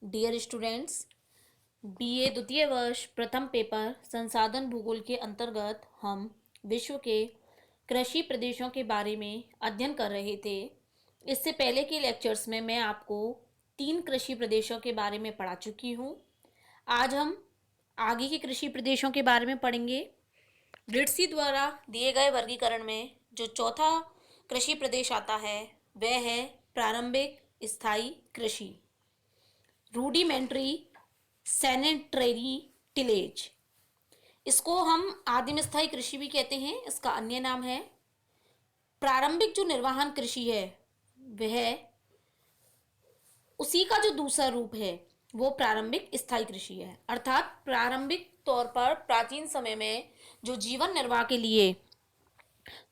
Dear students, BA द्वितीय वर्ष प्रथम पेपर संसाधन भूगोल के अंतर्गत हम विश्व के कृषि प्रदेशों के बारे में अध्ययन कर रहे थे। इससे पहले के लेक्चर्स में मैं आपको 3 कृषि प्रदेशों के बारे में पढ़ा चुकी हूँ। आज हम आगे के कृषि प्रदेशों के बारे में पढ़ेंगे। ब्रिट्सी द्वारा दिए गए वर्गीकरण में जो चौथा कृषि प्रदेश आता है वह है प्रारंभिक स्थायी कृषि, रूडिमेंट्री सैनिटरी टिलेज। इसको हम आदिम स्थायी कृषि भी कहते हैं। इसका अन्य नाम है प्रारंभिक जो निर्वहन कृषि है, वह उसी का जो दूसरा रूप है वो प्रारंभिक स्थायी कृषि है। अर्थात प्रारंभिक तौर पर प्राचीन समय में जो जीवन निर्वाह के लिए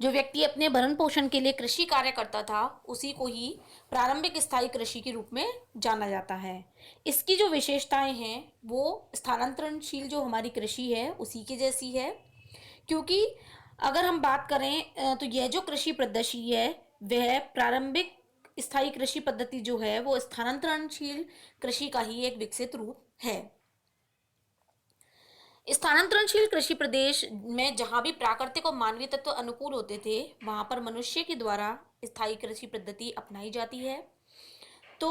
जो व्यक्ति अपने भरण पोषण के लिए कृषि कार्य करता था, उसी को ही प्रारंभिक स्थायी कृषि के रूप में जाना जाता है। इसकी जो विशेषताएं हैं वो स्थानांतरणशील जो हमारी कृषि है उसी के जैसी है, क्योंकि अगर हम बात करें तो यह जो कृषि पद्धति है वह प्रारंभिक स्थायी कृषि पद्धति जो है वो स्थानांतरणशील कृषि का ही एक विकसित रूप है। स्थानांतरणशील कृषि प्रदेश में जहां भी प्राकृतिक और मानवीय तत्व अनुकूल होते थे, वहां पर मनुष्य के द्वारा स्थायी कृषि पद्धति अपनाई जाती है। तो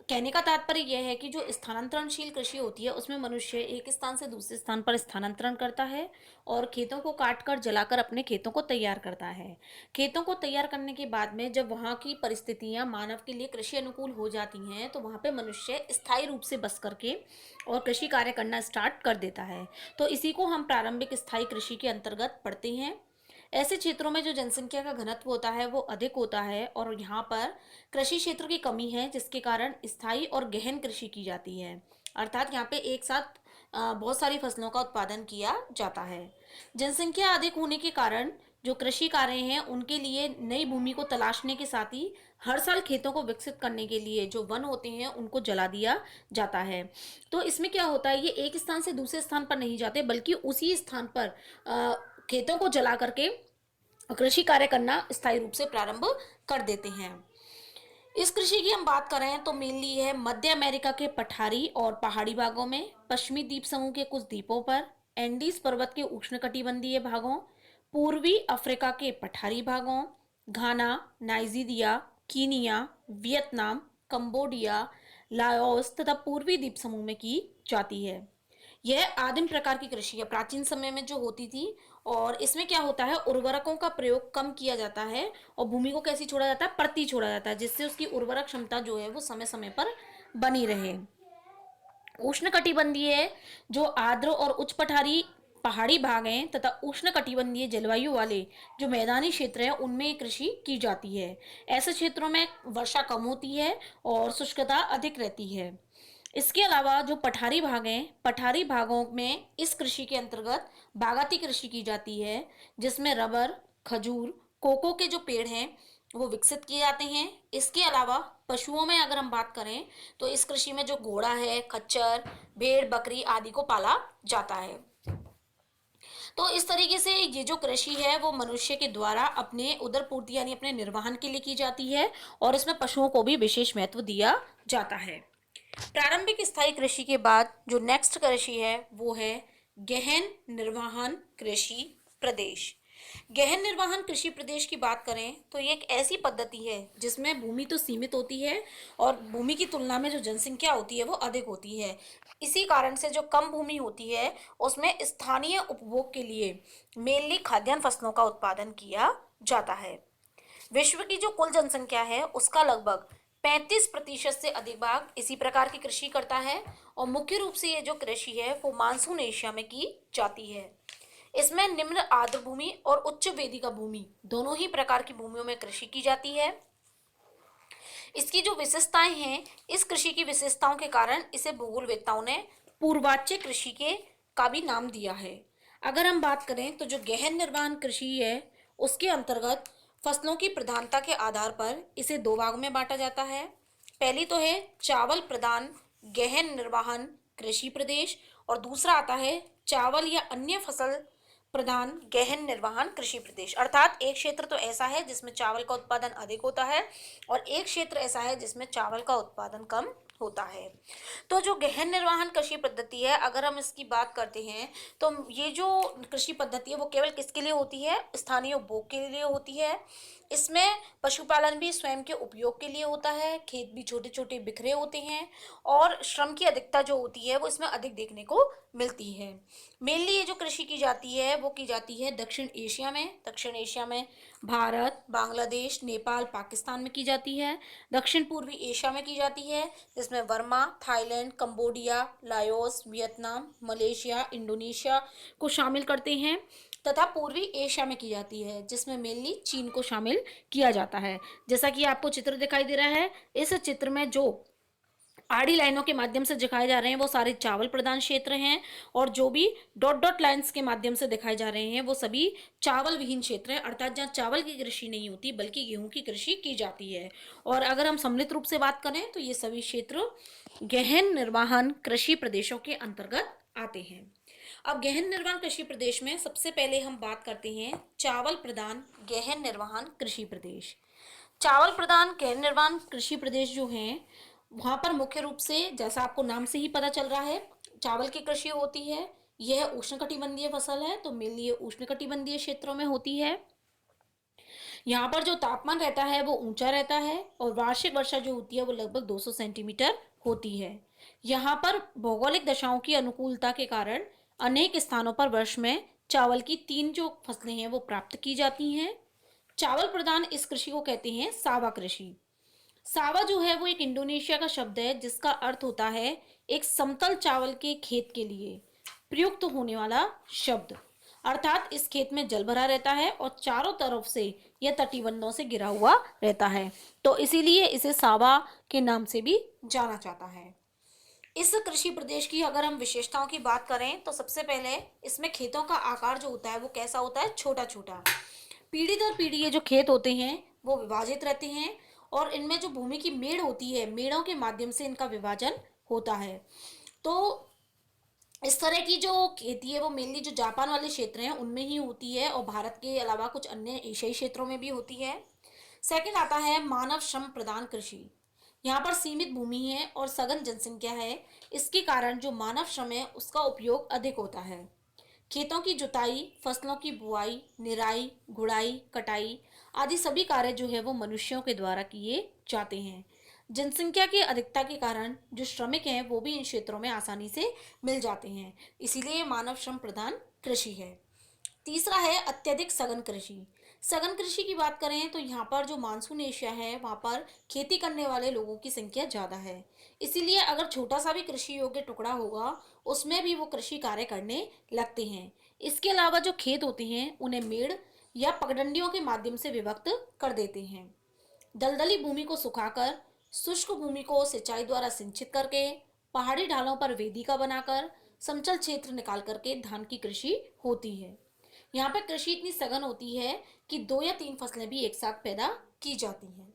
कहने का तात्पर्य यह है कि जो स्थानांतरणशील कृषि होती है उसमें मनुष्य एक स्थान से दूसरे स्थान पर स्थानांतरण करता है और खेतों को काटकर जलाकर अपने खेतों को तैयार करता है। खेतों को तैयार करने के बाद में जब वहाँ की परिस्थितियाँ मानव के लिए कृषि अनुकूल हो जाती हैं तो वहाँ पे मनुष्य स्थायी रूप से बस करके और कृषि कार्य करना स्टार्ट कर देता है। तो इसी को हम प्रारंभिक स्थायी कृषि के अंतर्गत पढ़ते हैं। ऐसे क्षेत्रों में जो जनसंख्या का घनत्व होता है वो अधिक होता है और यहाँ पर कृषि क्षेत्र की कमी है, जिसके कारण स्थायी और गहन कृषि की जाती है। अर्थात यहाँ पे एक साथ बहुत सारी फसलों का उत्पादन किया जाता है। जनसंख्या अधिक होने के कारण जो कृषि कार्य हैं उनके लिए नई भूमि को तलाशने के साथ ही हर साल खेतों को विकसित करने के लिए जो वन होते हैं उनको जला दिया जाता है। तो इसमें क्या होता है, ये एक स्थान से दूसरे स्थान पर नहीं जाते बल्कि उसी स्थान पर खेतों को जला करके कृषि कार्य करना स्थायी रूप से प्रारंभ कर देते हैं। इस कृषि की हम बात करें तो मेनली है मध्य अमेरिका के पठारी और पहाड़ी भागों में, पश्चिमी द्वीप समूह के कुछ द्वीपों पर, एंडीज पर्वत के उष्णकटिबंधीय भागों, पूर्वी अफ्रीका के पठारी भागों, Ghana, Nigeria, Kenya, Vietnam, Cambodia, Laos तथा पूर्वी द्वीप समूह में की जाती है। यह आदिम प्रकार की कृषि है, प्राचीन समय में जो होती थी। और इसमें क्या होता है, उर्वरकों का प्रयोग कम किया जाता है और भूमि को कैसी छोड़ा जाता है, परती छोड़ा जाता है, जिससे उसकी उर्वरक क्षमता जो है वो समय समय पर बनी रहे। उष्णकटिबंधीय जो आर्द्र और उच्च पठारी पहाड़ी भाग हैं तथा उष्णकटिबंधीय जलवायु वाले जो मैदानी क्षेत्र हैं उनमें ये कृषि की जाती है। ऐसे क्षेत्रों में वर्षा कम होती है और शुष्कता अधिक रहती है। इसके अलावा जो पठारी भाग हैं, पठारी भागों में इस कृषि के अंतर्गत बागाती कृषि की जाती है, जिसमें रबर, खजूर, कोको के जो पेड़ हैं वो विकसित किए जाते हैं। इसके अलावा पशुओं में अगर हम बात करें तो इस कृषि में जो घोड़ा है, खच्चर, भेड़, बकरी आदि को पाला जाता है। तो इस तरीके से ये जो कृषि है वो मनुष्य के द्वारा अपने उदर पूर्ति यानी अपने निर्वहन के लिए की जाती है और इसमें पशुओं को भी विशेष महत्व दिया जाता है। प्रारंभिक स्थायी कृषि के बाद जो नेक्स्ट कृषि है वो है गहन निर्वहन कृषि प्रदेश। गहन निर्वहन कृषि प्रदेश की बात करें तो ये एक ऐसी पद्धति है जिसमें भूमि तो सीमित होती है और भूमि की तुलना में जो जनसंख्या होती है वो अधिक होती है। इसी कारण से जो कम भूमि होती है उसमें स्थानीय उपभोग के लिए मेनली खाद्यान्न फसलों का उत्पादन किया जाता है। विश्व की जो कुल जनसंख्या है उसका लगभग 35% से अधिक भाग इसी प्रकार की कृषि करता है और मुख्य रूप से ये जो कृषि है वो मानसून एशिया में की जाती है। इसमें निम्न आर्द्र भूमि और उच्च वेदिका भूमि दोनों ही प्रकार की भूमियों में कृषि की जाती है। इसकी जो विशेषताएं हैं, इस कृषि की विशेषताओं के कारण इसे भूगोलवेत्ताओं ने पूर्वाच्य कृषि के का भी नाम दिया है। अगर हम बात करें तो जो गहन निर्वहन कृषि है उसके अंतर्गत फसलों की प्रधानता के आधार पर इसे दो भागों में बांटा जाता है। पहली तो है चावल प्रधान गहन निर्वहन कृषि प्रदेश और दूसरा आता है चावल या अन्य फसल प्रधान गहन निर्वहन कृषि प्रदेश। अर्थात एक क्षेत्र तो ऐसा है जिसमें चावल का उत्पादन अधिक होता है और एक क्षेत्र ऐसा है जिसमें चावल का उत्पादन कम होता है। तो जो गहन निर्वहन कृषि पद्धति है, अगर हम इसकी बात करते हैं, तो ये जो कृषि पद्धति है वो केवल किसके लिए होती है? स्थानीय उपभोग के लिए होती है। इसमें पशुपालन भी स्वयं के उपयोग के लिए होता है, खेत भी छोटे छोटे बिखरे होते हैं, और श्रम की अधिकता जो होती है वो इसमें अधिक देखने को मिलती है। मेनली ये जो कृषि की जाती है वो की जाती है दक्षिण एशिया में भारत, बांग्लादेश, नेपाल, पाकिस्तान में की जाती है। दक्षिण पूर्वी एशिया में की जाती है, जिसमें Burma, Thailand, Cambodia, Laos, Vietnam, Malaysia, Indonesia को शामिल करते हैं। तथा पूर्वी एशिया में की जाती है, जिसमें मेनली चीन को शामिल किया जाता है। जैसा कि आपको चित्र दिखाई दे रहा है, इस चित्र में जो आड़ी लाइनों के माध्यम से दिखाए जा रहे हैं वो सारे चावल प्रधान क्षेत्र हैं, और जो भी डॉट डॉट लाइंस के माध्यम से दिखाए जा रहे हैं वो सभी चावल विहीन क्षेत्र हैं, अर्थात जहाँ चावल की कृषि नहीं होती बल्कि गेहूं की कृषि की जाती है। और अगर हम सम्मिलित रूप से बात करें तो ये सभी क्षेत्र गहन निर्वहन कृषि प्रदेशों के अंतर्गत आते हैं। अब गहन निर्वहन कृषि प्रदेश में सबसे पहले हम बात करते हैं चावल प्रधान गहन निर्वहन कृषि प्रदेश। चावल प्रधान गहन निर्वहन कृषि प्रदेश जो हैं, वहाँ पर मुख्य रूप से जैसा आपको नाम से ही पता चल रहा है चावल की कृषि होती है। यह उष्णकटिबंधीय फसल है, तो मेनली ये उष्णकटिबंधीय क्षेत्रों में होती है। यहाँ पर जो तापमान रहता है वो ऊंचा रहता है, और वार्षिक वर्षा जो होती है वो लगभग 200 सेंटीमीटर होती है। यहाँ पर भौगोलिक दशाओं की अनुकूलता के कारण अनेक स्थानों पर वर्ष में चावल की 3 जो फसलें हैं वो प्राप्त की जाती हैं। चावल प्रधान इस कृषि को कहते हैं सावा कृषि। सावा जो है वो एक इंडोनेशिया का शब्द है, जिसका अर्थ होता है एक समतल चावल के खेत के लिए प्रयुक्त होने वाला शब्द। अर्थात इस खेत में जल भरा रहता है और चारों तरफ से यह तटीबंधों से घिरा हुआ रहता है, तो इसीलिए इसे सावा के नाम से भी जाना जाता है। इस कृषि प्रदेश की अगर हम विशेषताओं की बात करें तो सबसे पहले इसमें खेतों का आकार जो होता है वो कैसा होता है? छोटा छोटा। पीढ़ी दर पीढ़ी ये जो खेत होते हैं वो विभाजित रहते हैं, और इनमें जो भूमि की मेड़ होती है, मेड़ों के माध्यम से इनका विभाजन होता है। तो इस तरह की जो खेती है वो मेनली जो जापान वाले क्षेत्र हैं उनमें ही होती है, और भारत के अलावा कुछ अन्य एशियाई क्षेत्रों में भी होती है। सेकंड आता है मानव श्रम प्रधान कृषि। यहाँ पर सीमित भूमि है और सघन जनसंख्या है, इसके कारण जो मानव श्रम है उसका उपयोग अधिक होता है। खेतों की जुताई, फसलों की बुआई, निराई, गुड़ाई, कटाई आदि सभी कार्य जो है वो मनुष्यों के द्वारा किए जाते हैं। जनसंख्या की अधिकता के कारण जो श्रमिक हैं वो भी इन क्षेत्रों में आसानी से मिल जाते हैं, इसीलिए मानव श्रम प्रधान कृषि है। तीसरा है अत्यधिक सघन कृषि। सघन कृषि की बात करें तो यहाँ पर जो मानसून एशिया है वहाँ पर खेती करने वाले लोगों की संख्या ज़्यादा है, इसीलिए अगर छोटा सा भी कृषि योग्य टुकड़ा होगा उसमें भी वो कृषि कार्य करने लगते हैं। इसके अलावा जो खेत होते हैं उन्हें मेड़ या पगडंडियों के माध्यम से विभक्त कर देते हैं। दलदली भूमि को सुखाकर, शुष्क भूमि को सिंचाई द्वारा सिंचित करके, पहाड़ी ढालों पर वेदिका बनाकर, समतल क्षेत्र निकाल करके धान की कृषि होती है। यहाँ पे कृषि इतनी सघन होती है कि 2 या 3 फसलें भी एक साथ पैदा की जाती हैं।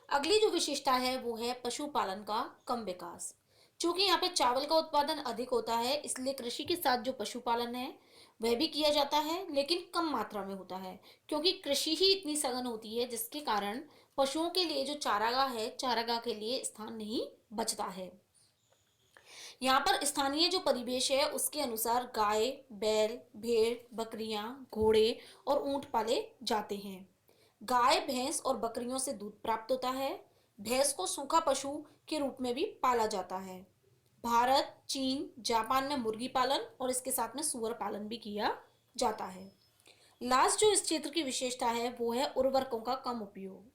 अगली जो विशेषता है वो है पशुपालन का कम विकास। चूंकि यहाँ पे चावल का उत्पादन अधिक होता है, इसलिए कृषि के साथ जो पशुपालन है वह भी किया जाता है, लेकिन कम मात्रा में होता है, क्योंकि कृषि ही इतनी सघन होती है जिसके कारण पशुओं के लिए जो चारागाह है, चारागाह के लिए स्थान नहीं बचता है। यहाँ पर स्थानीय जो परिवेश है उसके अनुसार गाय, बैल, भेड़, बकरियां, घोड़े और ऊंट पाले जाते हैं। गाय, भैंस और बकरियों से दूध प्राप्त होता है। भैंस को सूखा पशु के रूप में भी पाला जाता है। भारत, चीन, जापान में मुर्गी पालन और इसके साथ में सूअर पालन भी किया जाता है। लास्ट जो इस क्षेत्र की विशेषता है वो है उर्वरकों का कम उपयोग।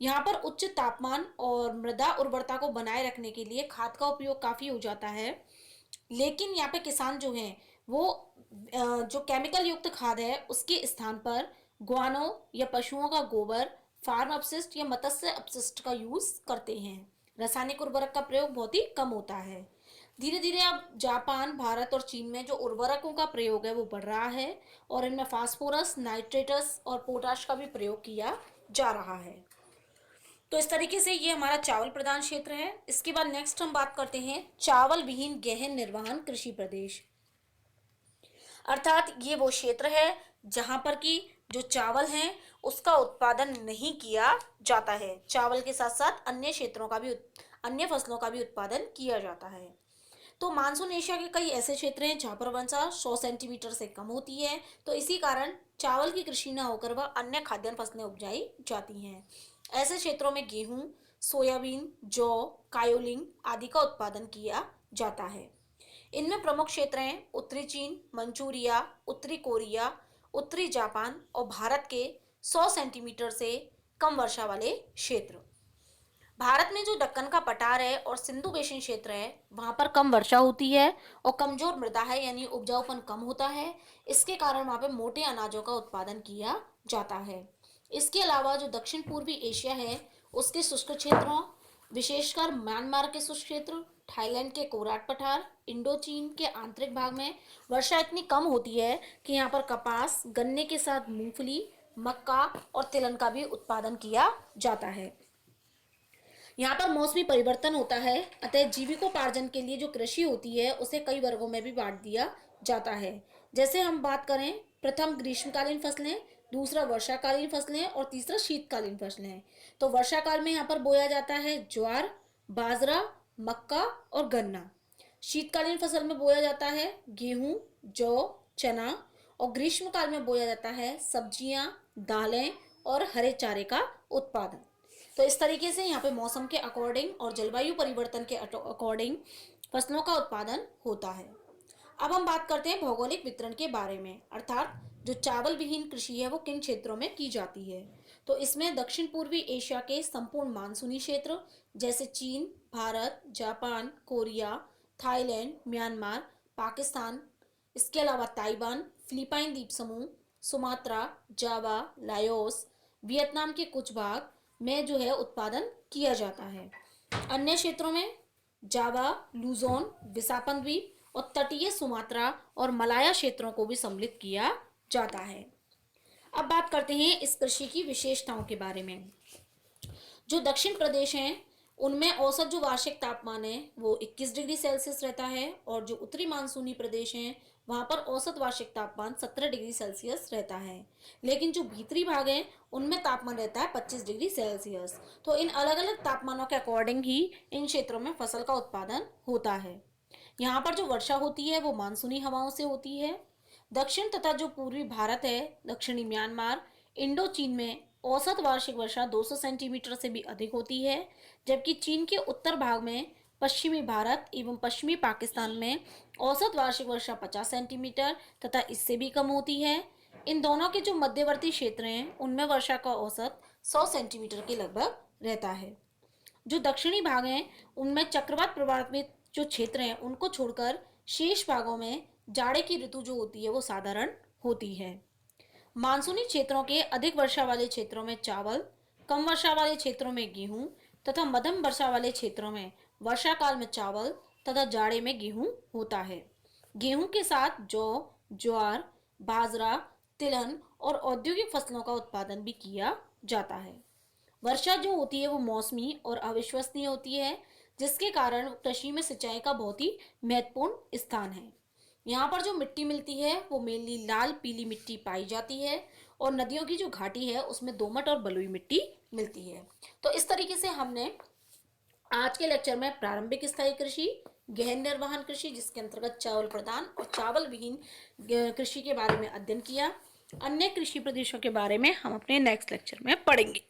यहाँ पर उच्च तापमान और मृदा उर्वरता को बनाए रखने के लिए खाद का उपयोग काफ़ी हो जाता है, लेकिन यहाँ पे किसान जो हैं वो जो केमिकल युक्त खाद है उसके स्थान पर गुआनो या पशुओं का गोबर, फार्म अपशिष्ट या मत्स्य अपशिष्ट का यूज करते हैं। रासायनिक उर्वरक का प्रयोग बहुत ही कम होता है। धीरे धीरे अब जापान, भारत और चीन में जो उर्वरकों का प्रयोग है वो बढ़ रहा है, और इनमें फास्फोरस, नाइट्रेटस और पोटाश का भी प्रयोग किया जा रहा है। तो इस तरीके से ये हमारा चावल प्रधान क्षेत्र है। इसके बाद नेक्स्ट हम बात करते हैं चावल विहीन गहन निर्वहन कृषि प्रदेश। अर्थात ये वो क्षेत्र है जहां पर कि जो चावल है उसका उत्पादन नहीं किया जाता है। चावल के साथ साथ अन्य क्षेत्रों का भी अन्य फसलों का भी उत्पादन किया जाता है। तो मानसून एशिया के कई ऐसे क्षेत्र हैं जहाँ पर वर्षा 100 सेंटीमीटर से कम होती है, तो इसी कारण चावल की कृषि न होकर वह अन्य खाद्यान्न फसलें उपजाई जाती हैं। ऐसे क्षेत्रों में गेहूं, सोयाबीन, जौ, कायोलिन आदि का उत्पादन किया जाता है। इनमें प्रमुख क्षेत्र हैं उत्तरी चीन, मंचूरिया, उत्तरी कोरिया, उत्तरी जापान और भारत के 100 सेंटीमीटर से कम वर्षा वाले क्षेत्र। भारत में जो दक्कन का पठार है और सिंधु बेसिन क्षेत्र है, वहां पर कम वर्षा होती है और कमजोर मृदा है, यानी उपजाऊपन कम होता है। इसके कारण वहां पे मोटे अनाजों का उत्पादन किया जाता है। इसके अलावा जो दक्षिण पूर्वी एशिया है, उसके शुष्क क्षेत्रों, विशेषकर म्यांमार के शुष्क क्षेत्र, थाईलैंड के कोराट पठार, इंडो चीन के आंतरिक भाग में वर्षा इतनी कम होती है कि यहाँ पर कपास, गन्ने के साथ मूंगफली, मक्का और तिलहन का भी उत्पादन किया जाता है। यहाँ पर मौसमी परिवर्तन होता है, अतः जीविकोपार्जन के लिए जो कृषि होती है उसे कई वर्गों में भी बांट दिया जाता है। जैसे हम बात करें, प्रथम ग्रीष्मकालीन फसलें, दूसरा वर्षाकालीन फसलें और तीसरा शीतकालीन फसलें। तो वर्षाकाल में यहाँ पर बोया जाता है ज्वार, बाजरा, मक्का और गन्ना। शीतकालीन फसल में बोया जाता है गेहूं, जौ, चना। और ग्रीष्मकाल में बोया जाता है सब्जियां, दालें और हरे चारे का उत्पादन। तो इस तरीके से यहाँ पे मौसम के अकॉर्डिंग और जलवायु परिवर्तन के अकॉर्डिंग फसलों का उत्पादन होता है। अब हम बात करते हैं भौगोलिक वितरण के बारे में, अर्थात जो चावल विहीन कृषि है वो किन क्षेत्रों में की जाती है। तो इसमें दक्षिण पूर्वी एशिया के संपूर्ण मानसूनी क्षेत्र जैसे चीन, Bharat, Japan, Korea, Thailand, Myanmar, Pakistan, इसके अलावा ताइवान, फिलीपाइन द्वीप समूह, सुमात्रा, जावा, लाओस, वियतनाम के कुछ भाग में जो है उत्पादन किया जाता है। अन्य क्षेत्रों में जावा, लुजोन, विसापन द्वीप और तटीय सुमात्रा और मलाया क्षेत्रों को भी सम्मिलित किया जाता है। अब बात करते हैं इस कृषि की विशेषताओं के बारे में। जो दक्षिण प्रदेश हैं उनमें औसत जो वार्षिक तापमान है वो 21 डिग्री सेल्सियस रहता है, और जो उत्तरी मानसूनी प्रदेश हैं वहां पर औसत वार्षिक तापमान 17 डिग्री सेल्सियस रहता है। लेकिन जो भीतरी भाग हैं उनमें तापमान रहता है 25 डिग्री सेल्सियस। तो इन अलग अलग तापमानों के अकॉर्डिंग ही इन क्षेत्रों में फसल का उत्पादन होता है। यहाँ पर जो वर्षा होती है वो मानसूनी हवाओं से होती है। दक्षिण तथा जो पूर्वी भारत है, दक्षिणी म्यांमार, इंडो चीन में औसत वार्षिक वर्षा 200 सेंटीमीटर से भी अधिक होती है, जबकि चीन के उत्तर भाग में, पश्चिमी भारत एवं पश्चिमी पाकिस्तान में औसत वार्षिक वर्षा 50 सेंटीमीटर तथा इससे भी कम होती है। इन दोनों के जो मध्यवर्ती क्षेत्र हैं उनमें वर्षा का औसत 100 सेंटीमीटर के लगभग रहता है। जो दक्षिणी भाग हैं उनमें चक्रवात प्रभावित जो क्षेत्र हैं उनको छोड़कर शेष भागों में जाड़े की ऋतु जो होती है वो साधारण होती है। मानसूनी क्षेत्रों के अधिक वर्षा वाले क्षेत्रों में चावल, कम वर्षा वाले क्षेत्रों में गेहूं तथा मध्यम वर्षा वाले क्षेत्रों में वर्षा काल में चावल तथा जाड़े में गेहूं होता है। गेहूं के साथ जौ, ज्वार, बाजरा, तिलहन और औद्योगिक फसलों का उत्पादन भी किया जाता है। वर्षा जो होती है वो मौसमी और अविश्वसनीय होती है, जिसके कारण कृषि में सिंचाई का बहुत ही महत्वपूर्ण स्थान है। यहाँ पर जो मिट्टी मिलती है वो मेनली लाल पीली मिट्टी पाई जाती है, और नदियों की जो घाटी है उसमें दोमट और बलुई मिट्टी मिलती है। तो इस तरीके से हमने आज के लेक्चर में प्रारंभिक स्थायी कृषि, गहन निर्वहन कृषि जिसके अंतर्गत चावल प्रदान और चावल विहीन कृषि के बारे में अध्ययन किया। अन्य कृषि प्रदेशों के बारे में हम अपने नेक्स्ट लेक्चर में पढ़ेंगे।